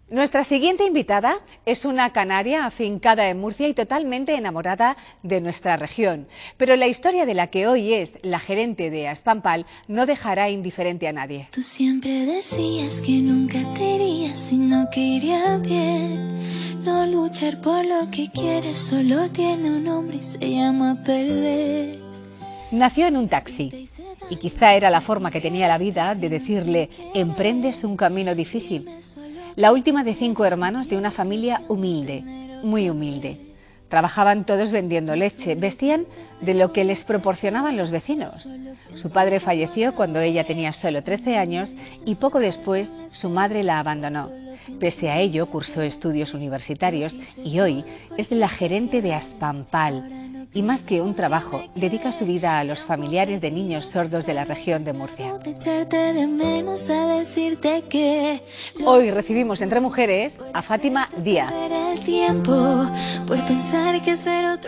Nuestra siguiente invitada es una canaria afincada en Murcia y totalmente enamorada de nuestra región. Pero la historia de la que hoy es la gerente de Aspampal no dejará indiferente a nadie. Tú siempre decías que nunca te irías si no quería bien. No luchar por lo que quieres solo tiene un nombre y se llama perder. Nació en un taxi y quizá era la forma que tenía la vida de decirle: emprendes un camino difícil. La última de 5 hermanos de una familia humilde, muy humilde. Trabajaban todos vendiendo leche, vestían de lo que les proporcionaban los vecinos. Su padre falleció cuando ella tenía solo 13 años y poco después su madre la abandonó. Pese a ello, cursó estudios universitarios y hoy es la gerente de Aspampal. Y más que un trabajo, dedica su vida a los familiares de niños sordos de la región de Murcia. Hoy recibimos entre mujeres a Fátima Díaz.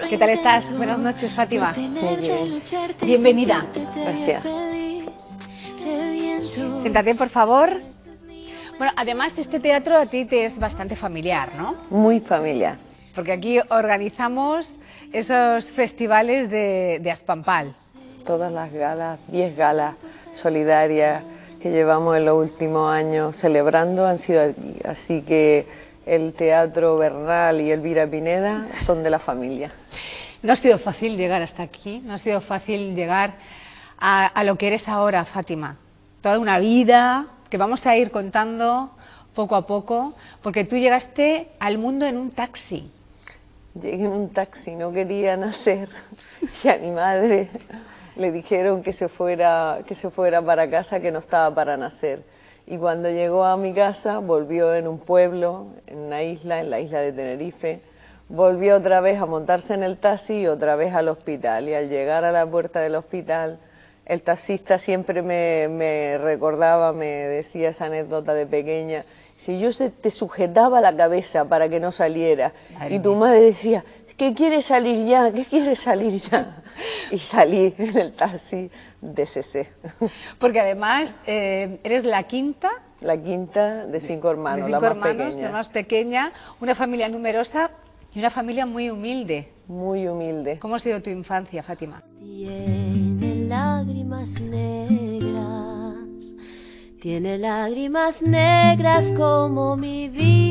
¿Qué tal estás? Buenas noches, Fátima. Muy bien. Bienvenida. Gracias. Siéntate, por favor. Bueno, además este teatro a ti te es bastante familiar, ¿no? Muy familiar. Porque aquí organizamos esos festivales de Aspampal. Todas las galas, 10 galas solidarias que llevamos en los últimos años celebrando han sido aquí. Así que el Teatro Bernal y Elvira Pineda son de la familia. No ha sido fácil llegar hasta aquí, no ha sido fácil llegar a lo que eres ahora, Fátima. Toda una vida que vamos a ir contando poco a poco, porque tú llegaste al mundo en un taxi. Llegué en un taxi, no quería nacer y a mi madre le dijeron que se fuera para casa, que no estaba para nacer. Y cuando llegó a mi casa volvió en un pueblo, en una isla, en la isla de Tenerife, volvió otra vez a montarse en el taxi y otra vez al hospital. Y al llegar a la puerta del hospital, el taxista siempre me recordaba, me decía esa anécdota de pequeña. Si yo te sujetaba la cabeza para que no saliera, y tu madre decía: ¿qué quieres salir ya? ¿Qué quieres salir ya? Y salí en el taxi de CC. Porque además eres la quinta. La quinta de 5 hermanos, de 5 la más hermanos, pequeña. La más pequeña, una familia numerosa y una familia muy humilde. Muy humilde. ¿Cómo ha sido tu infancia, Fátima? Tiene lágrimas negras. Tiene lágrimas negras como mi vida.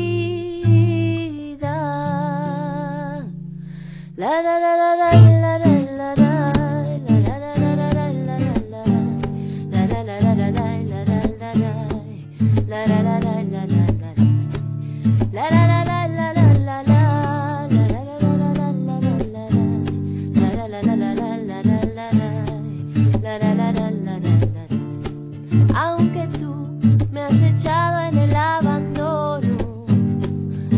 La la la la la la la la la. Aunque tú me has echado en el abandono,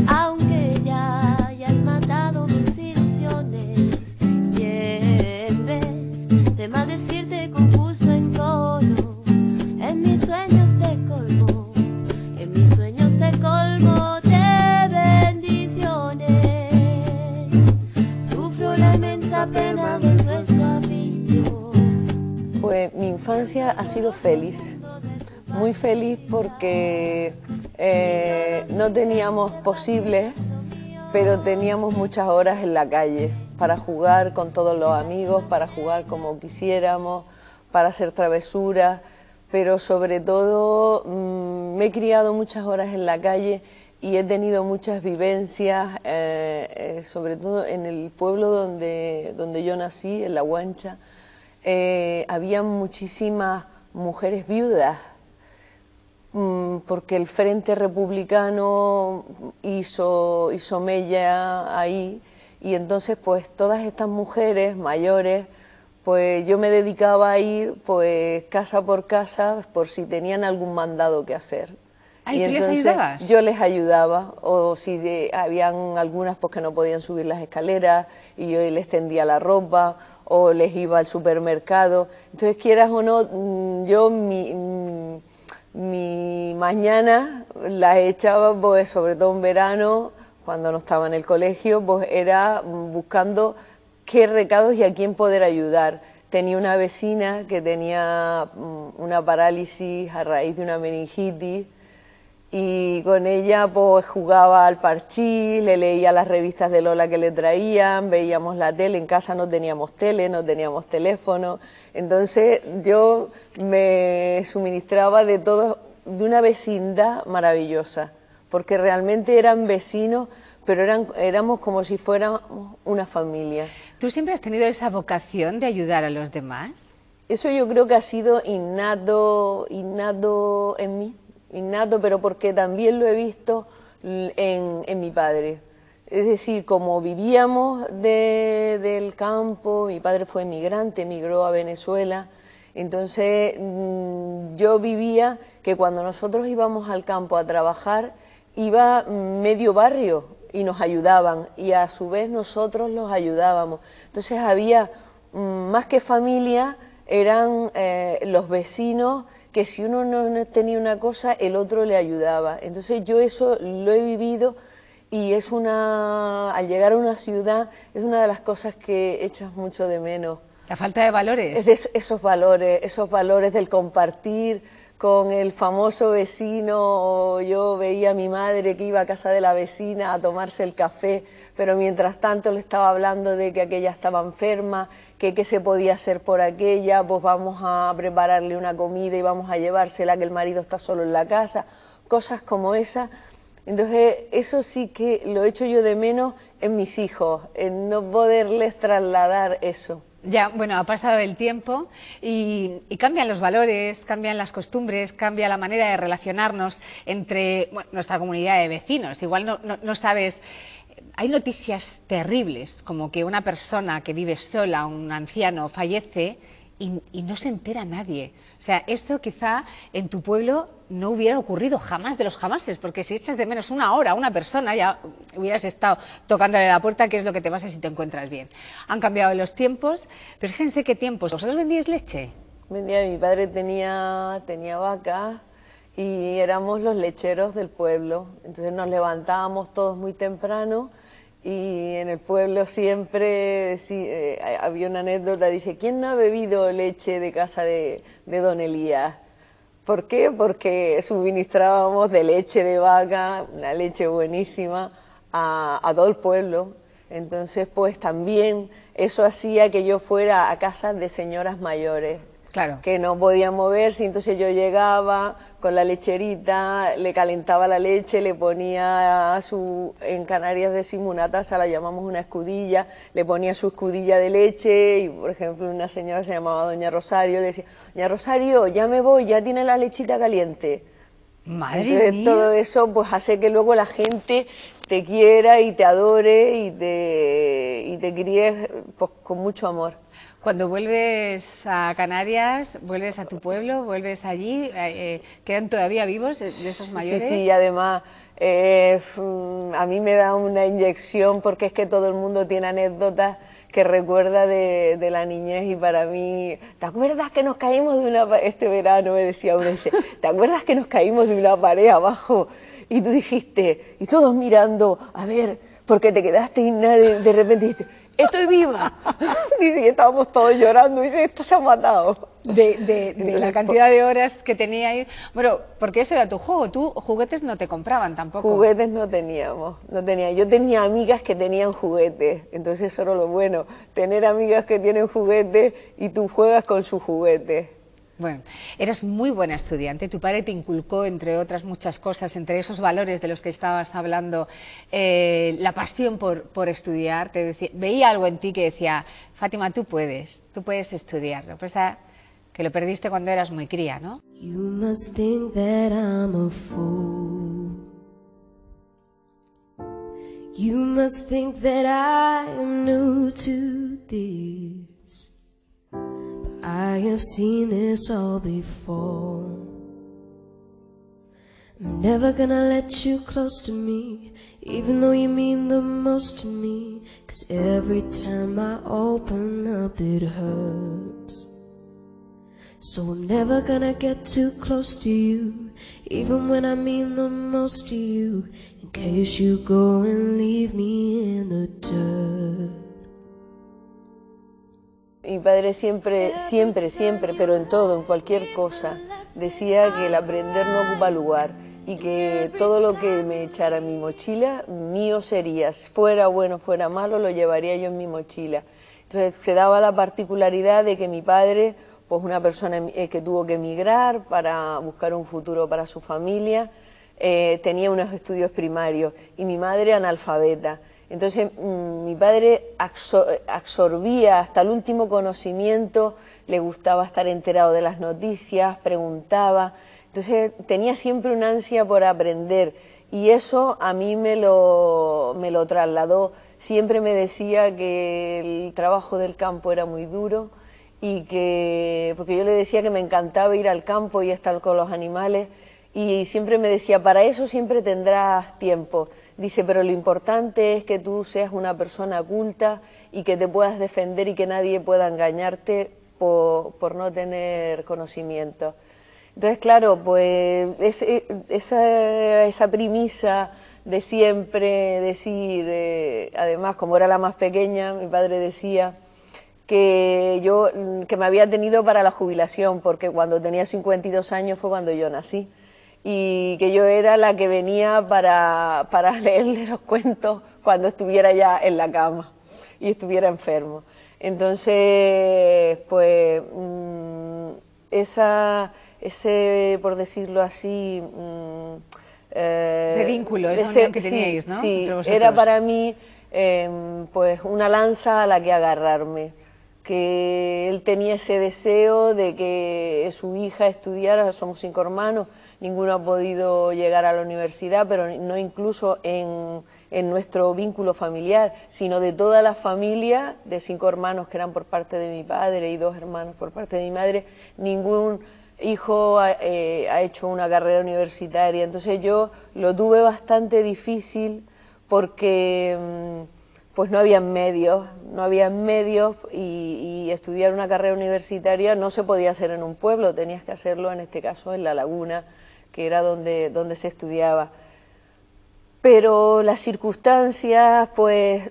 aunque ya hayas matado mis ilusiones, y en vez de maldecirte con gusto en tono, en mis sueños te colmo, en mis sueños te colmo de bendiciones. Sufro la inmensa pena de nuestro afición. Pues mi infancia ha sido feliz, muy feliz porque no teníamos posibles, pero teníamos muchas horas en la calle para jugar con todos los amigos, para jugar como quisiéramos, para hacer travesuras, pero sobre todo me he criado muchas horas en la calle y he tenido muchas vivencias, sobre todo en el pueblo donde yo nací, en La Guancha. Había muchísimas mujeres viudas, porque el Frente Republicano hizo mella ahí, y entonces pues todas estas mujeres mayores, pues yo me dedicaba a ir pues casa por casa por si tenían algún mandado que hacer. ¿Y tú entonces les ayudabas? yo les ayudaba, o si habían algunas pues que no podían subir las escaleras y yo les tendía la ropa, o les iba al supermercado. Entonces, quieras o no, yo mi mañana las echaba, pues sobre todo en verano, cuando no estaba en el colegio, pues era buscando qué recados y a quién poder ayudar. Tenía una vecina que tenía una parálisis a raíz de una meningitis, y con ella pues jugaba al parchís, le leía las revistas de Lola que le traían, veíamos la tele, en casa no teníamos tele, no teníamos teléfono, entonces yo me suministraba de todo, de una vecindad maravillosa, porque realmente eran vecinos, pero éramos como si fuéramos una familia. ¿Tú siempre has tenido esa vocación de ayudar a los demás? Eso yo creo que ha sido innato en mí. Innato, pero porque también lo he visto en mi padre. Es decir, como vivíamos del campo, mi padre fue emigrante, emigró a Venezuela, entonces yo vivía que cuando nosotros íbamos al campo a trabajar, iba medio barrio y nos ayudaban, y a su vez nosotros los ayudábamos. Entonces había, más que familia, eran los vecinos, que si uno no tenía una cosa, el otro le ayudaba. Entonces yo eso lo he vivido, y es al llegar a una ciudad, es una de las cosas que echas mucho de menos. La falta de valores. Es de esos valores del compartir con el famoso vecino. Yo veía a mi madre que iba a casa de la vecina a tomarse el café, pero mientras tanto le estaba hablando de que aquella estaba enferma, que qué se podía hacer por aquella, pues vamos a prepararle una comida y vamos a llevársela, que el marido está solo en la casa, cosas como esas. Entonces eso sí que lo echo yo de menos en mis hijos, en no poderles trasladar eso. Ya, bueno, ha pasado el tiempo y cambian los valores, cambian las costumbres, cambia la manera de relacionarnos entre nuestra comunidad de vecinos. Igual no sabes, hay noticias terribles, como que una persona que vive sola, un anciano, fallece y no se entera nadie. O sea, esto quizá en tu pueblo no hubiera ocurrido jamás de los jamases, porque si echas de menos una hora a una persona, ya hubieras estado tocándole la puerta, que es lo que te pasa si te encuentras bien. Han cambiado los tiempos, pero fíjense qué tiempos. ¿Vosotros vendíais leche? Mi padre tenía vacas y éramos los lecheros del pueblo. Entonces nos levantábamos todos muy temprano, y en el pueblo siempre había una anécdota, dice, ¿quién no ha bebido leche de casa de don Elías? ¿Por qué? Porque suministrábamos de leche de vaca, una leche buenísima, a todo el pueblo. Entonces, pues también eso hacía que yo fuera a casas de señoras mayores, claro, que no podían moverse, entonces yo llegaba con la lecherita, le calentaba la leche, le ponía en Canarias decimos una taza, la llamamos una escudilla, le ponía su escudilla de leche, y por ejemplo una señora se llamaba Doña Rosario, le decía, Doña Rosario, ya me voy, ya tiene la lechita caliente. Madre Entonces mía. todo eso pues hace que luego la gente te quiera y te adore y te críes pues con mucho amor. Cuando vuelves a Canarias, vuelves a tu pueblo, vuelves allí, ¿quedan todavía vivos de esos mayores? Sí, y además a mí me da una inyección, porque es que todo el mundo tiene anécdotas que recuerda de la niñez, y para mí, ¿te acuerdas que nos caímos de una pared? Este verano me decía uno, dice, ¿te acuerdas que nos caímos de una pared abajo? Y tú dijiste, y todos mirando, a ver, porque te quedaste y de repente dijiste, ¡estoy viva! Y estábamos todos llorando, y dice, esta se ha matado. De la cantidad de horas que teníais. Bueno, porque ese era tu juego. Tú juguetes no te compraban tampoco. Juguetes no teníamos, no tenía. Yo tenía amigas que tenían juguetes, entonces eso era lo bueno, tener amigas que tienen juguetes y tú juegas con sus juguetes. Bueno, eras muy buena estudiante, tu padre te inculcó, entre otras muchas cosas, entre esos valores de los que estabas hablando, la pasión por estudiar. Te decía, veía algo en ti que decía, Fátima, tú puedes estudiar. Lo que pasa que lo perdiste cuando eras muy cría, ¿no? You must think that I'm a fool. You must think that I'm new to this. I have seen this all before. I'm never gonna let you close to me, even though you mean the most to me. 'Cause every time I open up it hurts. So I'm never gonna get too close to you, even when I mean the most to you, in case you go and leave me in the dirt. Mi padre siempre, pero en todo, en cualquier cosa, decía que el aprender no ocupa lugar. y que todo lo que me echara en mi mochila, mío sería, fuera bueno, fuera malo, lo llevaría yo en mi mochila. Entonces se daba la particularidad de que mi padre, pues una persona que tuvo que emigrar para buscar un futuro para su familia, tenía unos estudios primarios y mi madre analfabeta. Entonces mi padre absorbía hasta el último conocimiento, le gustaba estar enterado de las noticias, preguntaba, entonces tenía siempre una ansia por aprender y eso a mí me lo trasladó. Siempre me decía que el trabajo del campo era muy duro y que, porque yo le decía que me encantaba ir al campo y estar con los animales y siempre me decía, para eso siempre tendrás tiempo. Dice, pero lo importante es que tú seas una persona culta y que te puedas defender y que nadie pueda engañarte por no tener conocimiento. Entonces, claro, pues esa premisa de siempre decir, además, como era la más pequeña, mi padre decía que me había tenido para la jubilación, porque cuando tenía 52 años fue cuando yo nací. Y que yo era la que venía para leerle los cuentos cuando estuviera ya en la cama y estuviera enfermo. Entonces, pues, ese, por decirlo así... ese vínculo, esa unión que teníais, ¿no? Sí, era para mí pues una lanza a la que agarrarme. Que él tenía ese deseo de que su hija estudiara, somos 5 hermanos, ninguno ha podido llegar a la universidad, pero no incluso en nuestro vínculo familiar, sino de toda la familia, de 5 hermanos que eran por parte de mi padre y 2 hermanos por parte de mi madre, ningún hijo ha hecho una carrera universitaria. Entonces yo lo tuve bastante difícil porque pues no había medios y estudiar una carrera universitaria no se podía hacer en un pueblo, tenías que hacerlo en este caso en La Laguna, que era donde se estudiaba. Pero las circunstancias, pues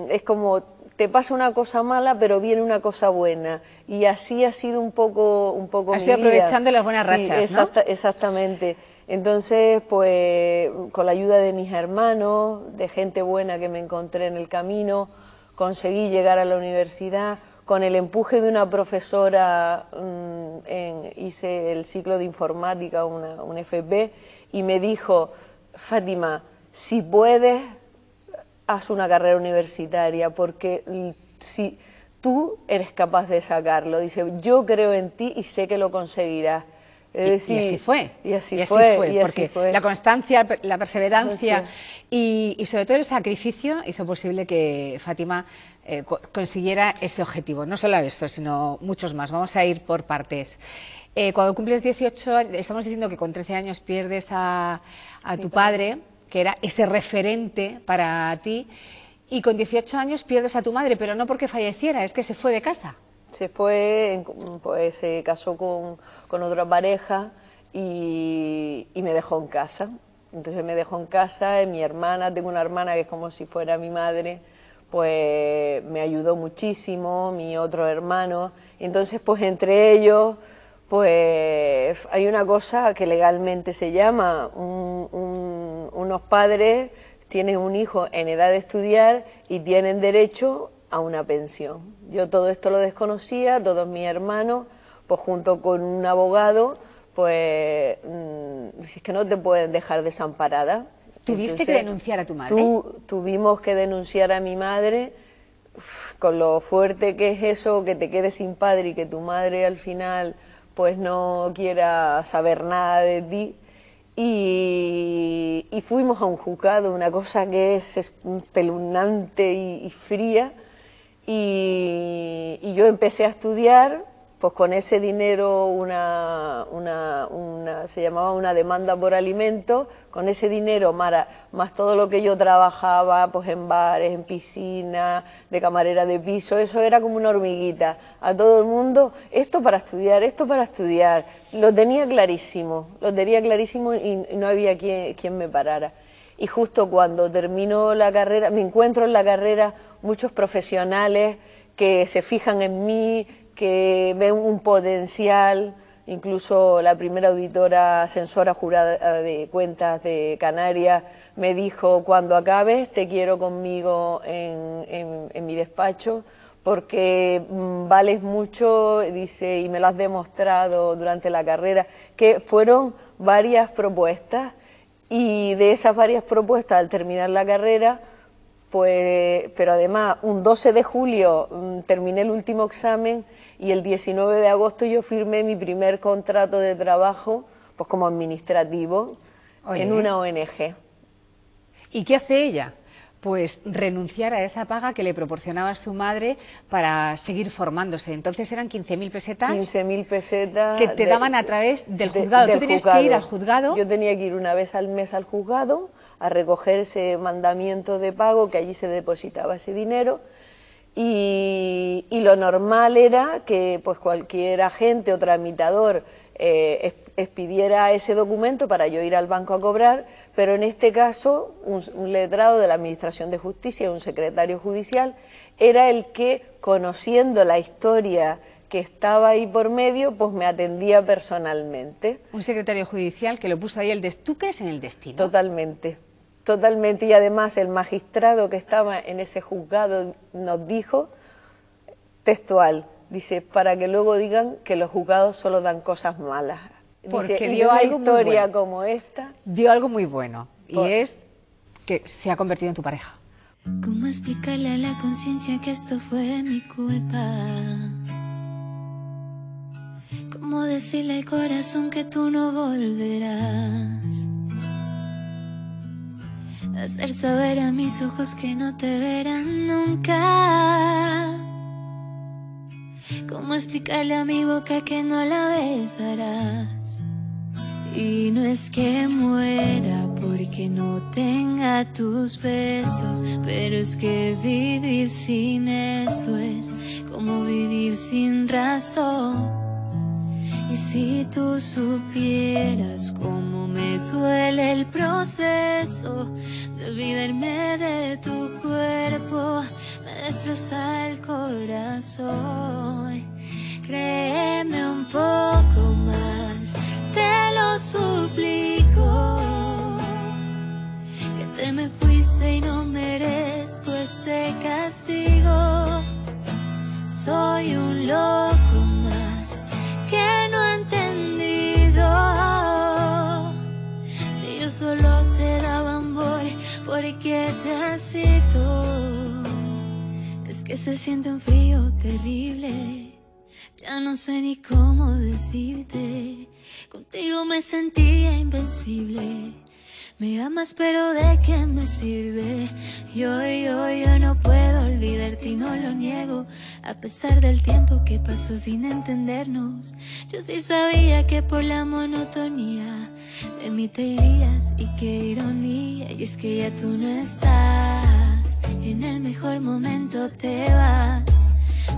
es como te pasa una cosa mala, pero viene una cosa buena. Y así ha sido un poco Has ido aprovechando las buenas rachas, ¿no? Exactamente. Entonces, pues, con la ayuda de mis hermanos, de gente buena que me encontré en el camino, conseguí llegar a la universidad. Con el empuje de una profesora hice el ciclo de informática, un FP, y me dijo, Fátima, si puedes, haz una carrera universitaria, porque si tú eres capaz de sacarlo. Dice, yo creo en ti y sé que lo conseguirás. Y así fue. Y así fue. Porque la constancia, la perseverancia y sobre todo el sacrificio hizo posible que Fátima consiguiera ese objetivo. No solo eso, sino muchos más. Vamos a ir por partes. Cuando cumples 18, estamos diciendo que con 13 años pierdes a tu padre, que era ese referente para ti, y con 18 años pierdes a tu madre, pero no porque falleciera, es que se fue de casa. Se fue, pues se casó con otra pareja y me dejó en casa. Entonces me dejó en casa, mi hermana, tengo una hermana que es como si fuera mi madre, pues me ayudó muchísimo, mi otro hermano. Entonces, pues entre ellos, pues hay una cosa que legalmente se llama, unos padres tienen un hijo en edad de estudiar y tienen derecho a una pensión. Yo todo esto lo desconocía, todos mis hermanos, pues junto con un abogado, pues es que no te pueden dejar desamparada. ¿Tuviste que denunciar a tu madre? Tuvimos que denunciar a mi madre, con lo fuerte que es eso, que te quedes sin padre y que tu madre al final pues no quiera saber nada de ti. Y fuimos a un juzgado, una cosa que es espeluznante y fría. Y yo empecé a estudiar, pues con ese dinero se llamaba una demanda por alimentos, con ese dinero más todo lo que yo trabajaba, pues en bares, en piscinas, de camarera de piso, eso era como una hormiguita. A todo el mundo, esto para estudiar, lo tenía clarísimo y no había quien me parara. Y justo cuando termino la carrera, me encuentro en la carrera muchos profesionales que se fijan en mí, que ven un potencial, incluso la primera auditora censora jurada de cuentas de Canarias me dijo: cuando acabes te quiero conmigo en mi despacho, porque vales mucho, dice, y me lo has demostrado durante la carrera. Que fueron varias propuestas, y de esas varias propuestas, al terminar la carrera, pues, pero además un 12 de julio terminé el último examen, y el 19 de agosto yo firmé mi primer contrato de trabajo, pues como administrativo, en una ONG. ¿Y qué hace ella? Pues renunciar a esa paga que le proporcionaba su madre para seguir formándose. Entonces eran 15.000 pesetas. 15.000 pesetas. Que te daban a través del juzgado. Tú tenías que ir al juzgado. Yo tenía que ir una vez al mes al juzgado a recoger ese mandamiento de pago, que allí se depositaba ese dinero. Y lo normal era que pues cualquier agente o tramitador expidiera ese documento para yo ir al banco a cobrar, pero en este caso un letrado de la Administración de Justicia, un secretario judicial, era el que, conociendo la historia que estaba ahí por medio, pues me atendía personalmente. Un secretario judicial que lo puso ahí ¿Tú crees en el destino? Totalmente, totalmente, y además el magistrado que estaba en ese juzgado nos dijo, textual, dice, para que luego digan que los juzgados solo dan cosas malas. Porque dice, dio una algo historia muy bueno. Como esta. Dio algo muy bueno, y es que se ha convertido en tu pareja. ¿Cómo explicarle a la conciencia que esto fue mi culpa? ¿Cómo decirle al corazón que tú no volverás? Hacer saber a mis ojos que no te verán nunca. ¿Cómo explicarle a mi boca que no la besarás? Y no es que muera porque no tenga tus besos, pero es que vivir sin eso es como vivir sin razón. Y si tú supieras cómo me duele el proceso de olvidarme de tu cuerpo, me destroza el corazón. Créeme un poco más, te lo suplico, que te me fuiste y no merezco este castigo. Soy un loco más que no ha entendido, si yo solo te daba amor, ¿por qué te has ido? Es que se siente un frío terrible, ya no sé ni cómo decirte. Contigo me sentía invencible. Me amas, pero ¿de qué me sirve? Yo no puedo olvidarte y no lo niego. A pesar del tiempo que pasó sin entendernos, yo sí sabía que por la monotonía de mí te irías. Y qué ironía, y es que ya tú no estás. En el mejor momento te vas.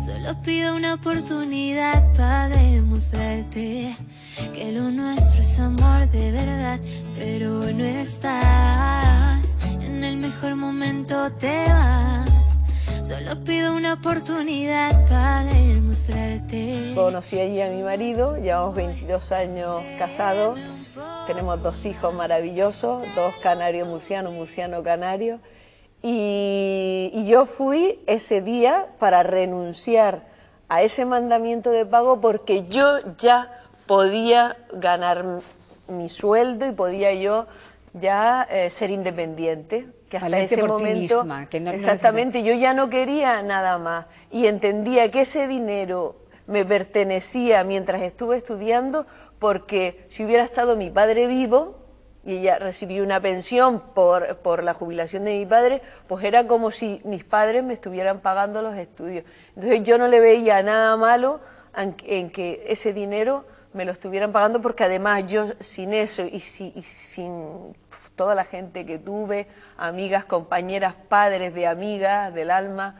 Solo pido una oportunidad para demostrarte que lo nuestro es amor de verdad, pero no estás. En el mejor momento te vas. Solo pido una oportunidad para demostrarte. Conocí allí a mi marido, llevamos 22 años casados, tenemos 2 hijos maravillosos, 2 canarios murcianos, murciano canario. Y yo fui ese día para renunciar a ese mandamiento de pago, porque yo ya podía ganar mi sueldo y podía yo ya ser independiente, que hasta ese momento misma, que no exactamente yo ya no quería nada más, y entendía que ese dinero me pertenecía mientras estuve estudiando, porque si hubiera estado mi padre vivo y ella recibió una pensión por la jubilación de mi padre, pues era como si mis padres me estuvieran pagando los estudios. Entonces yo no le veía nada malo en que ese dinero me lo estuvieran pagando, porque además yo sin eso y sin toda la gente que tuve, amigas, compañeras, padres de amigas del alma,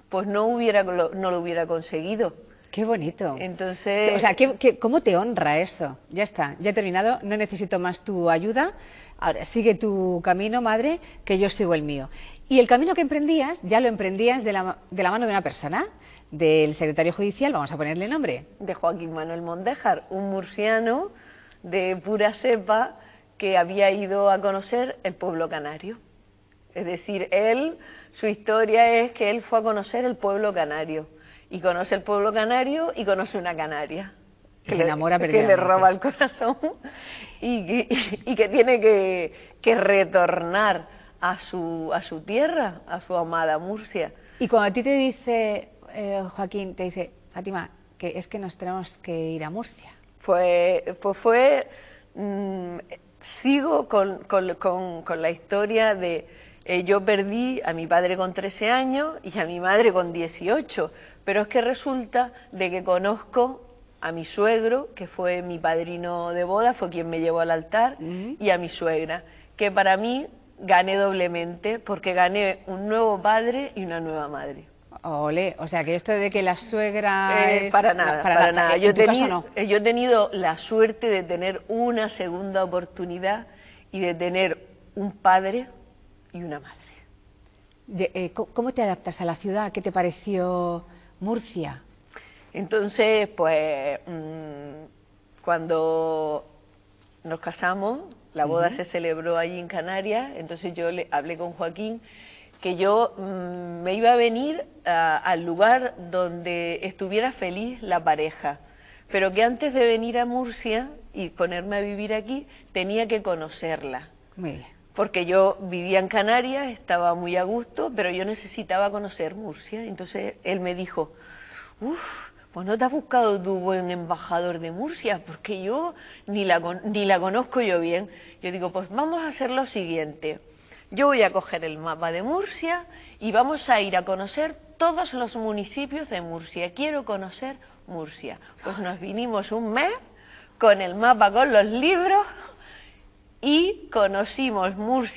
pues no lo hubiera conseguido. Qué bonito. Entonces, o sea, ¿cómo te honra eso? Ya está, ya he terminado, no necesito más tu ayuda. Ahora sigue tu camino, madre, que yo sigo el mío. Y el camino que emprendías, ya lo emprendías de la mano de una persona, del secretario judicial, vamos a ponerle nombre. De Joaquín Manuel Mondéjar, un murciano de pura cepa que había ido a conocer el pueblo canario. Es decir, su historia es que él fue a conocer el pueblo canario. Y conoce el pueblo canario y conoce una canaria. Que se enamora Que perdidamente. le roba el corazón y que tiene que retornar a su tierra, a su amada Murcia. Y cuando a ti te dice, Joaquín, te dice, Fátima, que es que nos tenemos que ir a Murcia. Sigo con la historia de, yo perdí a mi padre con 13 años y a mi madre con 18, pero es que resulta de que conozco a mi suegro, que fue mi padrino de boda, fue quien me llevó al altar, y a mi suegra, que para mí gané doblemente, porque gané un nuevo padre y una nueva madre. Ole, o sea que esto de que la suegra es... Para nada. Yo no. he tenido la suerte de tener una segunda oportunidad y de tener un padre y una madre. ¿Cómo te adaptas a la ciudad? ¿Qué te pareció Murcia? Entonces, pues, cuando nos casamos, la boda se celebró allí en Canarias, entonces yo le hablé con Joaquín que yo me iba a venir al lugar donde estuviera feliz la pareja, pero que antes de venir a Murcia y ponerme a vivir aquí, tenía que conocerla. Muy bien. Porque yo vivía en Canarias, estaba muy a gusto, pero yo necesitaba conocer Murcia. Entonces él me dijo, pues no te has buscado tu buen embajador de Murcia, porque yo ni la conozco yo bien. Yo digo, pues vamos a hacer lo siguiente. Yo voy a coger el mapa de Murcia y vamos a ir a conocer todos los municipios de Murcia. Quiero conocer Murcia. Pues nos vinimos un mes con el mapa, con los libros y conocimos Murcia.